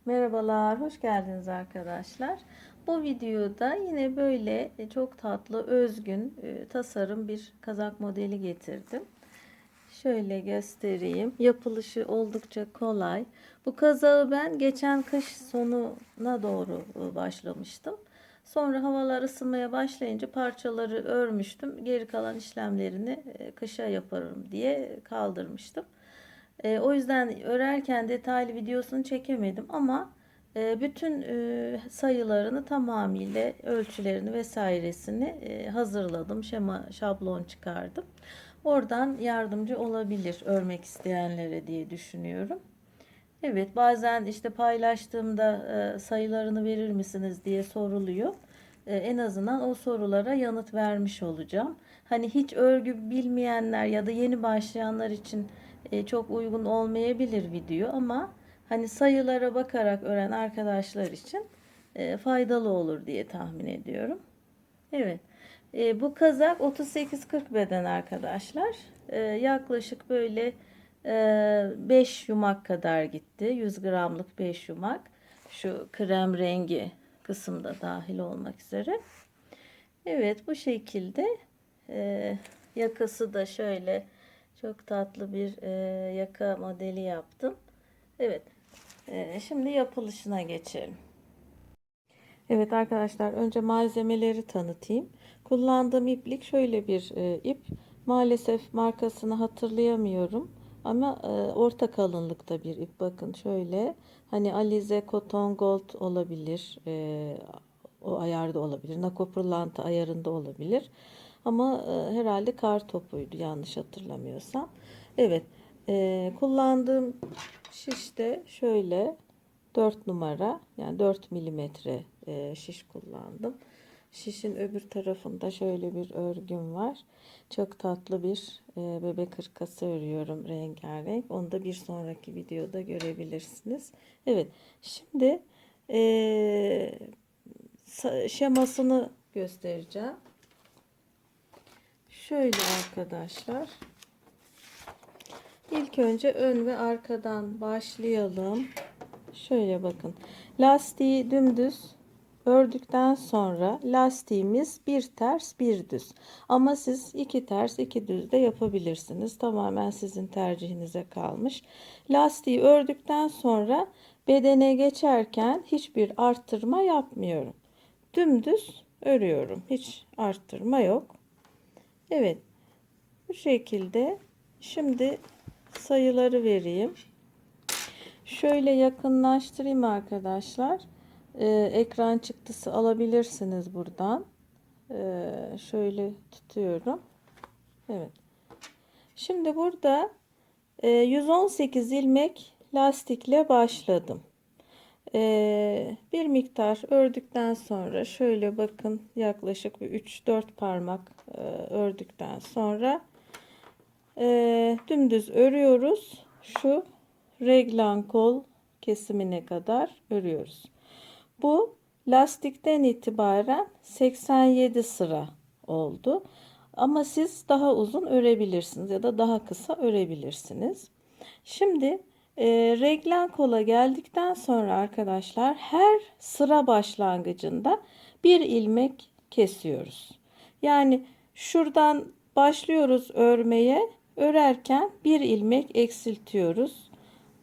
Merhabalar, hoş geldiniz arkadaşlar. Bu videoda yine böyle çok tatlı, özgün, tasarım bir kazak modeli getirdim. Şöyle göstereyim. Yapılışı oldukça kolay. Bu kazağı ben geçen kış sonuna doğru başlamıştım. Sonra havalar ısınmaya başlayınca parçaları örmüştüm. Geri kalan işlemlerini kışa yaparım diye kaldırmıştım. O yüzden örerken detaylı videosunu çekemedim ama bütün sayılarını tamamıyla ölçülerini vesairesini hazırladım. Şablon çıkardım. Oradan yardımcı olabilir örmek isteyenlere diye düşünüyorum. Evet, bazen işte paylaştığımda sayılarını verir misiniz diye soruluyor. En azından o sorulara yanıt vermiş olacağım. Hani hiç örgü bilmeyenler ya da yeni başlayanlar için çok uygun olmayabilir video ama hani sayılara bakarak öğren arkadaşlar için faydalı olur diye tahmin ediyorum. Evet. Bu kazak 38-40 beden arkadaşlar. Yaklaşık böyle 5 yumak kadar gitti. 100 gramlık 5 yumak. Şu krem rengi kısımda dahil olmak üzere. Evet, bu şekilde yakası da şöyle çok tatlı bir yaka modeli yaptım. Evet. Şimdi yapılışına geçelim. Evet arkadaşlar, önce malzemeleri tanıtayım. Kullandığım iplik şöyle bir ip. Maalesef markasını hatırlayamıyorum. Ama orta kalınlıkta bir ip. Bakın şöyle. Hani Alize Cotton Gold olabilir. O ayarda olabilir. Nako Pırlanta ayarında olabilir. Ama herhalde kar topuydu yanlış hatırlamıyorsam. Evet. Kullandığım şiş de şöyle 4 numara, yani 4 milimetre şiş kullandım. Şişin öbür tarafında şöyle bir örgüm var. Çok tatlı bir bebek hırkası örüyorum, rengarenk. Onu da bir sonraki videoda görebilirsiniz. Evet, şimdi şemasını göstereceğim. Şöyle arkadaşlar. İlk önce ön ve arkadan başlayalım. Şöyle bakın. Lastiği dümdüz ördükten sonra lastiğimiz bir ters bir düz. Ama siz iki ters iki düz de yapabilirsiniz. Tamamen sizin tercihinize kalmış. Lastiği ördükten sonra bedene geçerken hiçbir arttırma yapmıyorum. Dümdüz örüyorum. Hiç arttırma yok. Evet. Bu şekilde. Şimdi sayıları vereyim. Şöyle yakınlaştırayım arkadaşlar. Ekran çıktısı alabilirsiniz buradan. Şöyle tutuyorum. Evet. Şimdi burada 118 ilmek lastikle başladım. Bir miktar ördükten sonra şöyle bakın, yaklaşık 3-4 parmak ördükten sonra dümdüz örüyoruz. Şu reglan kol kesimine kadar örüyoruz. Bu lastikten itibaren 87 sıra oldu. Ama siz daha uzun örebilirsiniz ya da daha kısa örebilirsiniz. Şimdi reglen kola geldikten sonra arkadaşlar her sıra başlangıcında bir ilmek kesiyoruz. Yani şuradan başlıyoruz örmeye. Örerken bir ilmek eksiltiyoruz.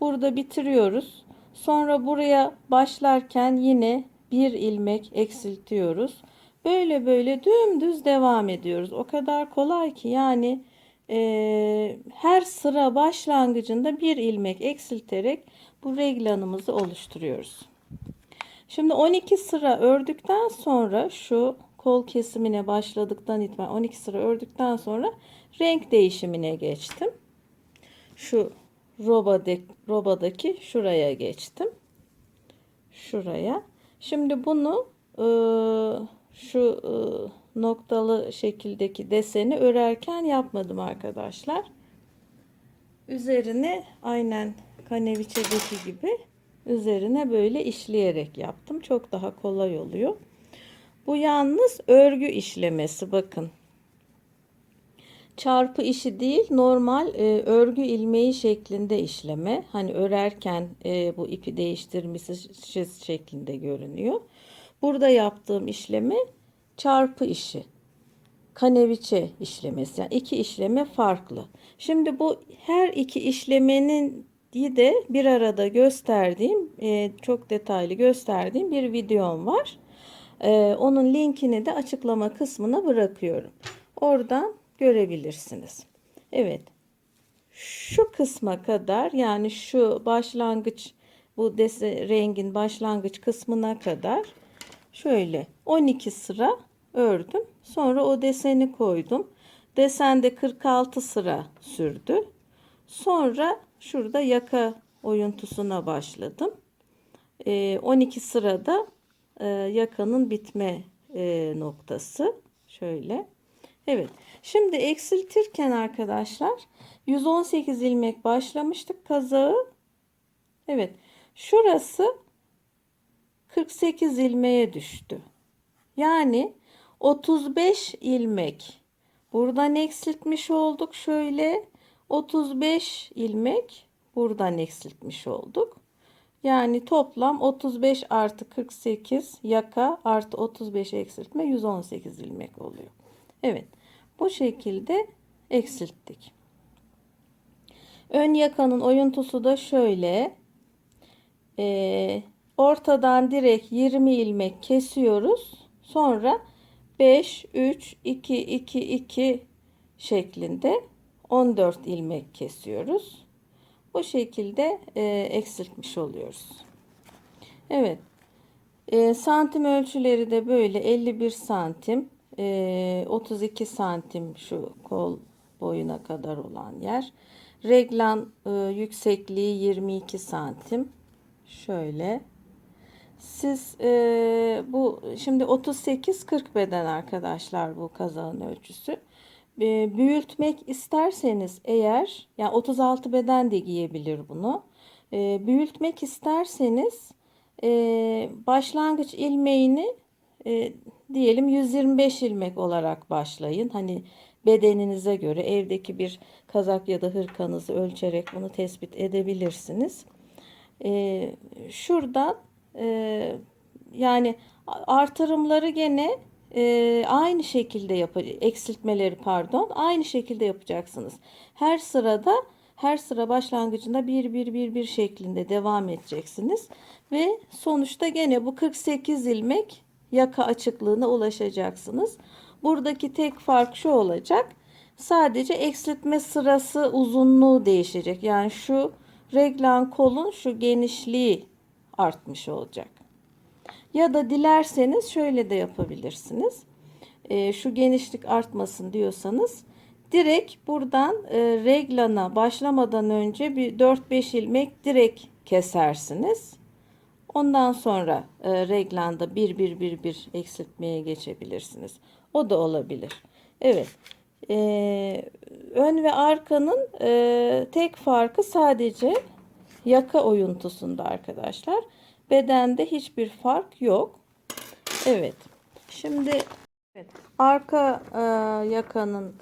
Burada bitiriyoruz. Sonra buraya başlarken yine bir ilmek eksiltiyoruz. Böyle böyle dümdüz devam ediyoruz. O kadar kolay ki yani her sıra başlangıcında bir ilmek eksilterek bu reglanımızı oluşturuyoruz. Şimdi 12 sıra ördükten sonra şu kol kesimine başladıktan itibaren 12 sıra ördükten sonra renk değişimine geçtim. Şu robadaki şuraya geçtim. Şuraya. Şimdi bunu şu noktalı şekildeki deseni örerken yapmadım arkadaşlar. Üzerine aynen kaneviçedeki gibi üzerine böyle işleyerek yaptım. Çok daha kolay oluyor. Bu yalnız örgü işlemesi, bakın. Çarpı işi değil, normal örgü ilmeği şeklinde işleme. Hani örerken bu ipi değiştirmişiz şeklinde görünüyor. Burada yaptığım işlemi çarpı işi, kaneviçe işlemesi. Yani iki işleme farklı. Şimdi bu her iki işlemenin de bir arada gösterdiğim, çok detaylı gösterdiğim bir videom var. Onun linkini de açıklama kısmına bırakıyorum. Oradan görebilirsiniz. Evet. Şu kısma kadar, yani şu başlangıç, bu rengin başlangıç kısmına kadar şöyle 12 sıra ördüm. Sonra o deseni koydum. Desende 46 sıra sürdü. Sonra şurada yaka oyuntusuna başladım. 12 sırada yakanın bitme noktası. Şöyle. Evet. Şimdi eksiltirken arkadaşlar 118 ilmek başlamıştık kazağı. Evet. Şurası 48 ilmeğe düştü. Yani 35 ilmek buradan eksiltmiş olduk. Şöyle 35 ilmek buradan eksiltmiş olduk. Yani toplam 35 artı 48 yaka artı 35 eksiltme 118 ilmek oluyor. Evet. Bu şekilde eksilttik. Ön yakanın oyuntusu da şöyle. Ortadan direkt 20 ilmek kesiyoruz. Sonra 5, 3, 2, 2, 2 şeklinde 14 ilmek kesiyoruz. Bu şekilde eksiltmiş oluyoruz. Evet. Santim ölçüleri de böyle 51 santim, 32 santim şu kol boyuna kadar olan yer. Reglan yüksekliği 22 santim. Şöyle. Siz bu şimdi 38-40 beden arkadaşlar, bu kazağın ölçüsü. Büyütmek isterseniz eğer, yani 36 beden de giyebilir bunu. Büyütmek isterseniz başlangıç ilmeğini diyelim 125 ilmek olarak başlayın. Hani bedeninize göre evdeki bir kazak ya da hırkanızı ölçerek bunu tespit edebilirsiniz. Şuradan yani artırımları gene aynı şekilde eksiltmeleri pardon, aynı şekilde yapacaksınız. Her sıra başlangıcında bir şeklinde devam edeceksiniz ve sonuçta gene bu 48 ilmek yaka açıklığına ulaşacaksınız. Buradaki tek fark şu olacak. Sadece eksiltme sırası uzunluğu değişecek. Yani şu reglan kolun şu genişliği artmış olacak. Ya da dilerseniz şöyle de yapabilirsiniz. Şu genişlik artmasın diyorsanız direkt buradan reglana başlamadan önce bir 4-5 ilmek direkt kesersiniz. Ondan sonra reglanda bir eksiltmeye geçebilirsiniz. O da olabilir. Evet. Ön ve arkanın tek farkı sadece yaka oyuntusunda arkadaşlar. Bedende hiçbir fark yok. Evet. Şimdi evet, arka yakanın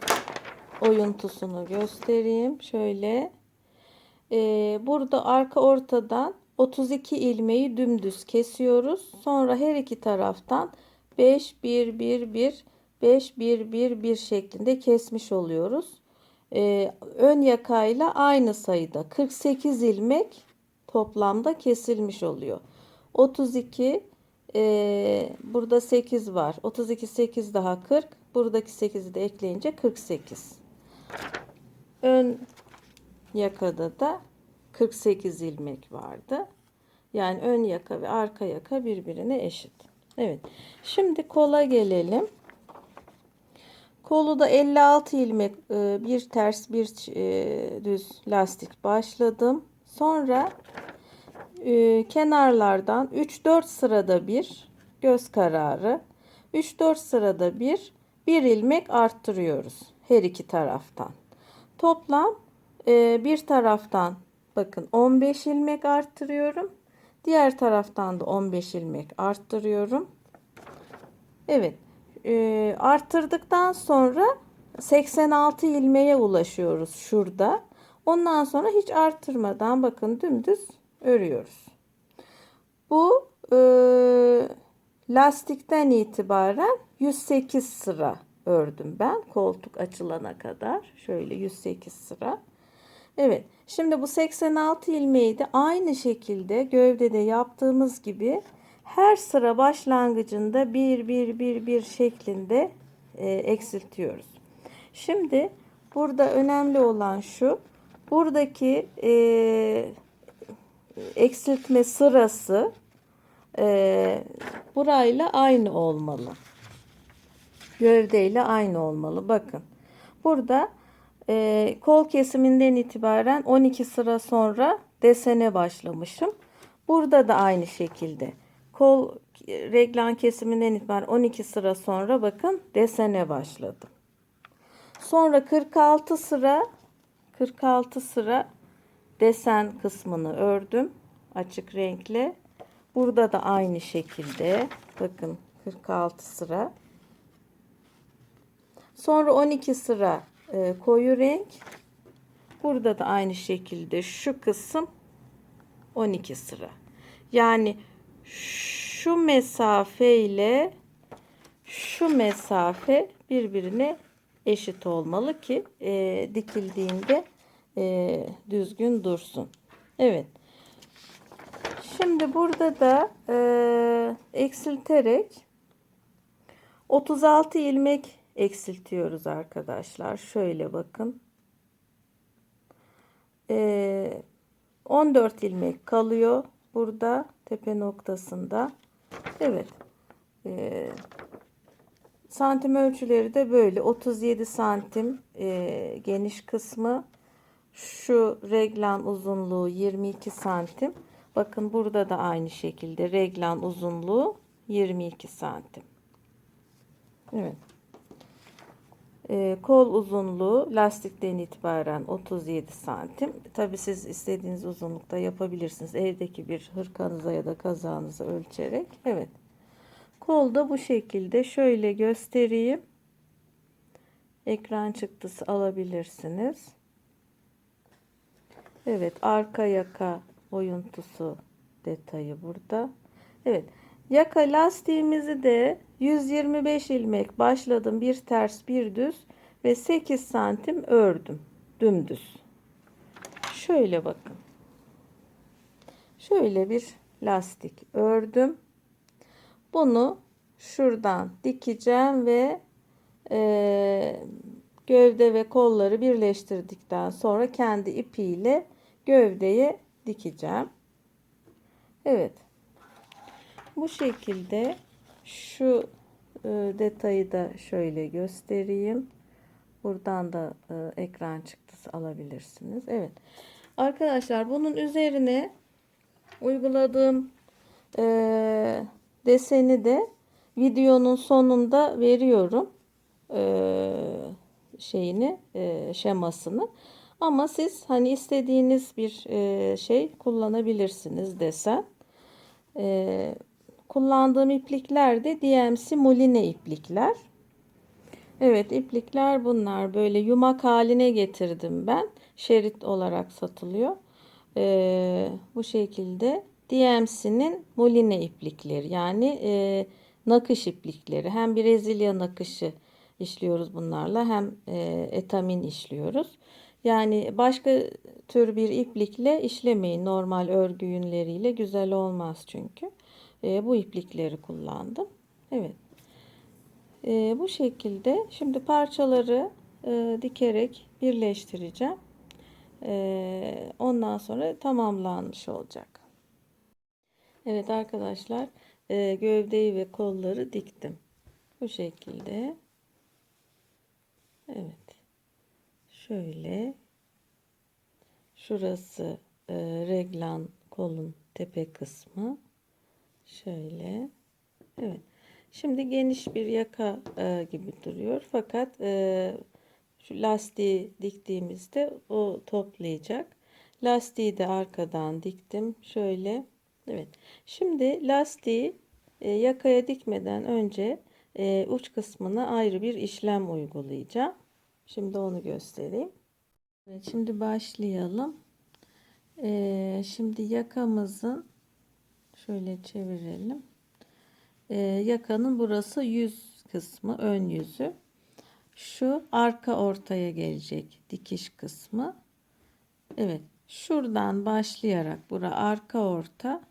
oyuntusunu göstereyim. Şöyle. Burada arka ortadan 32 ilmeği dümdüz kesiyoruz. Sonra her iki taraftan 5 1 şeklinde kesmiş oluyoruz. Ön yakayla aynı sayıda 48 ilmek toplamda kesilmiş oluyor. 32 burada 8 var. 32 8 daha 40. Buradaki 8'i de ekleyince 48. Ön yakada da 48 ilmek vardı. Yani ön yaka ve arka yaka birbirine eşit. Evet. Şimdi kola gelelim. Kolu da 56 ilmek bir ters bir düz lastik başladım. Sonra kenarlardan 3-4 sırada bir göz kararı 3-4 sırada bir ilmek arttırıyoruz her iki taraftan. Toplam bir taraftan bakın 15 ilmek arttırıyorum. Diğer taraftan da 15 ilmek arttırıyorum. Evet. Arttırdıktan sonra 86 ilmeğe ulaşıyoruz şurada. Ondan sonra hiç arttırmadan bakın dümdüz örüyoruz. Bu lastikten itibaren 108 sıra ördüm ben koltuk açılana kadar. Şöyle 108 sıra. Evet. Şimdi bu 86 ilmeği de aynı şekilde gövdede yaptığımız gibi her sıra başlangıcında bir şeklinde eksiltiyoruz. Şimdi burada önemli olan şu. Buradaki eksiltme sırası burayla aynı olmalı. Gövdeyle aynı olmalı. Bakın. Burada kol kesiminden itibaren 12 sıra sonra desene başlamışım. Burada da aynı şekilde. Kol reglan kesiminden itibaren 12 sıra sonra bakın desene başladım. Sonra 46 sıra desen kısmını ördüm açık renkle. Burada da aynı şekilde bakın 46 sıra. Sonra 12 sıra koyu renk. Burada da aynı şekilde şu kısım 12 sıra. Yani şu mesafe ile şu mesafe birbirine eşit olmalı ki dikildiğinde düzgün dursun. Evet. Şimdi burada da eksilterek 36 ilmek eksiltiyoruz arkadaşlar. Şöyle bakın. 14 ilmek kalıyor burada tepe noktasında. Evet. Santim ölçüleri de böyle 37 santim geniş kısmı, şu reglan uzunluğu 22 santim. Bakın burada da aynı şekilde reglan uzunluğu 22 santim. Evet. Kol uzunluğu lastikten itibaren 37 santim. Tabi siz istediğiniz uzunlukta yapabilirsiniz. Evdeki bir hırkanıza ya da kazağınıza ölçerek. Evet. Kol da bu şekilde. Şöyle göstereyim. Ekran çıktısı alabilirsiniz. Evet. Arka yaka oyuntusu detayı burada. Evet. Yaka lastiğimizi de 125 ilmek başladım. Bir ters bir düz ve 8 santim ördüm. Dümdüz. Şöyle bakın. Şöyle bir lastik ördüm. Bunu şuradan dikeceğim ve gövde ve kolları birleştirdikten sonra kendi ipiyle gövdeye dikeceğim. Evet. Bu şekilde şu detayı da şöyle göstereyim. Buradan da ekran çıktısı alabilirsiniz. Evet. Arkadaşlar bunun üzerine uyguladığım deseni de videonun sonunda veriyorum. Şemasını. Ama siz hani istediğiniz bir şey kullanabilirsiniz desen. Kullandığım iplikler de DMC Moline iplikler. Evet, iplikler bunlar. Böyle yumak haline getirdim ben. Şerit olarak satılıyor. Bu şekilde DMC'nin Moline iplikleri. Yani nakış iplikleri. Hem Brezilya nakışı işliyoruz bunlarla, hem etamin işliyoruz. Yani başka tür bir iplikle işlemeyin. Normal örgü yünleriyle güzel olmaz çünkü. Bu iplikleri kullandım. Evet. Bu şekilde şimdi parçaları dikerek birleştireceğim. Ondan sonra tamamlanmış olacak. Evet arkadaşlar, gövdeyi ve kolları diktim. Bu şekilde. Evet. Şöyle. Şurası reglan kolun tepe kısmı. Şöyle. Evet. Şimdi geniş bir yaka gibi duruyor. Fakat şu lastiği diktiğimizde o toplayacak. Lastiği de arkadan diktim. Şöyle. Evet. Şimdi lastiği yakaya dikmeden önce uç kısmına ayrı bir işlem uygulayacağım. Şimdi onu göstereyim. Evet, şimdi başlayalım. Şimdi yakamızın şöyle çevirelim. Yakanın burası yüz kısmı, ön yüzü. Şu arka ortaya gelecek dikiş kısmı. Evet, şuradan başlayarak bura arka orta,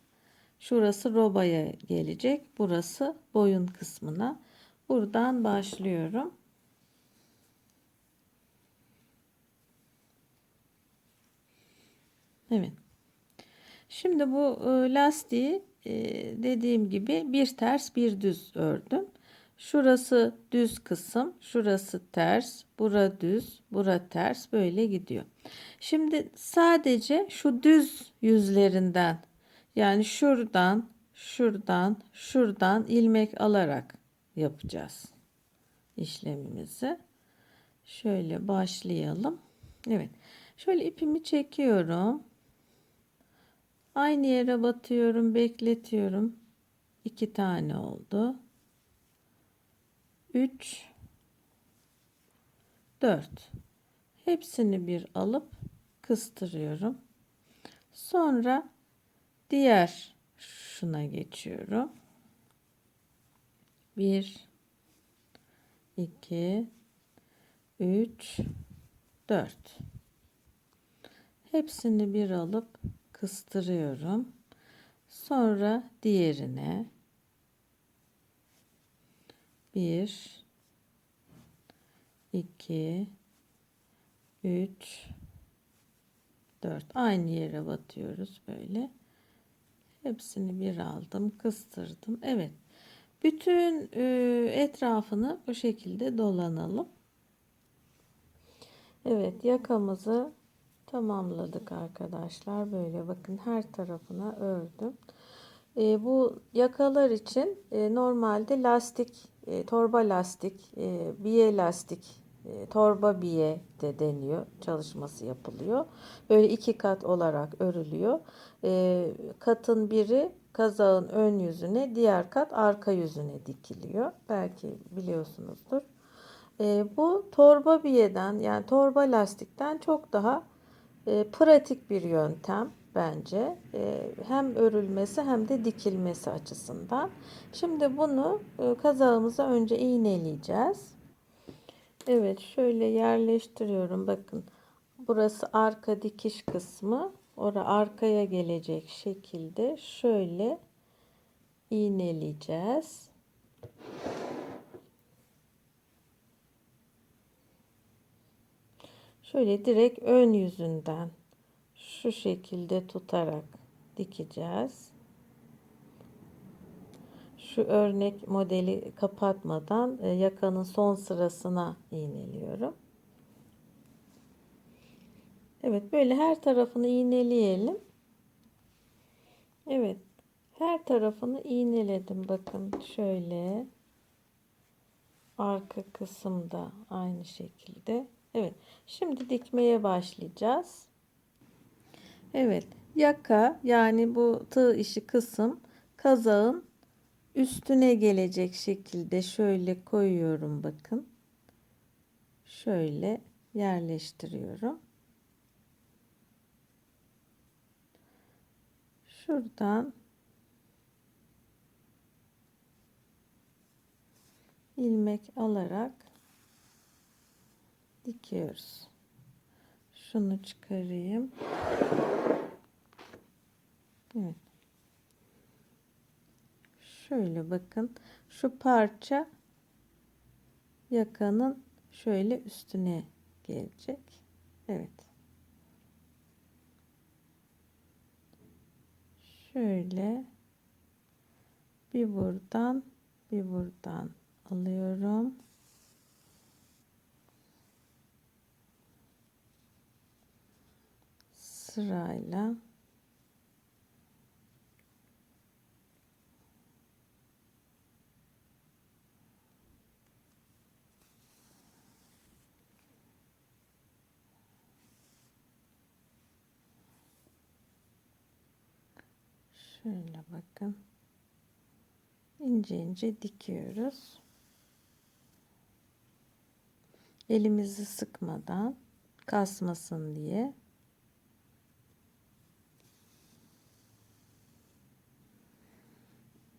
şurası robaya gelecek, burası boyun kısmına. Buradan başlıyorum. Evet. Şimdi bu lastiği dediğim gibi bir ters bir düz ördüm. Şurası düz kısım, şurası ters, bura düz, bura ters, böyle gidiyor. Şimdi sadece şu düz yüzlerinden, yani şuradan, şuradan, şuradan ilmek alarak yapacağız işlemimizi. Şöyle başlayalım. Evet. Şöyle ipimi çekiyorum. Aynı yere batıyorum, bekletiyorum. 2 tane oldu. 3 4. Hepsini bir alıp kıstırıyorum. Sonra diğer şuna geçiyorum. 1 2 3 4. Hepsini bir alıp kıstırıyorum. Sonra diğerine 1 2 3 4. Aynı yere batıyoruz böyle. Hepsini bir aldım, kıstırdım. Evet. Bütün etrafını bu şekilde dolanalım. Evet, yakamızı tamamladık arkadaşlar. Böyle bakın, her tarafına ördüm. Bu yakalar için normalde lastik, torba lastik, biye lastik, torba biye de deniyor. Çalışması yapılıyor. Böyle 2 kat olarak örülüyor. Katın biri kazağın ön yüzüne, diğer kat arka yüzüne dikiliyor. Belki biliyorsunuzdur. Bu torba biyeden, yani torba lastikten çok daha pratik bir yöntem bence. Hem örülmesi hem de dikilmesi açısından. Şimdi bunu kazağımıza önce iğneleyeceğiz. Evet, şöyle yerleştiriyorum. Bakın, burası arka dikiş kısmı. Orada arkaya gelecek şekilde şöyle iğneleyeceğiz. Şöyle direkt ön yüzünden şu şekilde tutarak dikeceğiz. Şu örnek modeli kapatmadan yakanın son sırasına iğneliyorum. Evet, böyle her tarafını iğneleyelim. Evet, her tarafını iğneledim. Bakın şöyle, arka kısımda aynı şekilde. Evet, şimdi dikmeye başlayacağız. Evet, yaka, yani bu tığ işi kısım kazağın üstüne gelecek şekilde şöyle koyuyorum. Bakın, şöyle yerleştiriyorum. Şuradan ilmek alarak dikiyoruz. Şunu çıkarayım. Evet. Şöyle bakın, şu parça yakanın şöyle üstüne gelecek. Evet. Şöyle bir buradan bir buradan alıyorum. Sırayla şöyle bakın, ince ince dikiyoruz. Elimizi sıkmadan kasmasın diye.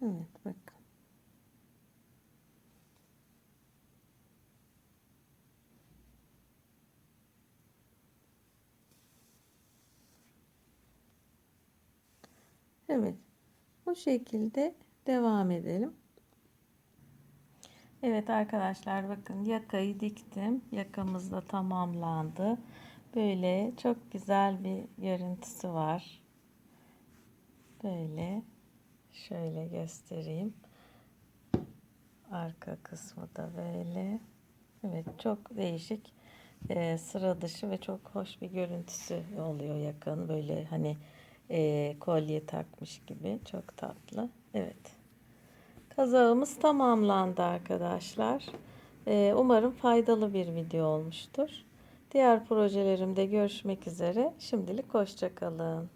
Evet, bakın. Evet. Bu şekilde devam edelim. Evet arkadaşlar, bakın yakayı diktim. Yakamız da tamamlandı. Böyle çok güzel bir görüntüsü var. Böyle şöyle göstereyim. Arka kısmı da böyle. Evet, çok değişik, sıra dışı ve çok hoş bir görüntüsü oluyor yakanın. Böyle hani kolye takmış gibi, çok tatlı. Evet. Kazağımız tamamlandı arkadaşlar. Umarım faydalı bir video olmuştur. Diğer projelerimde görüşmek üzere. Şimdilik hoşça kalın.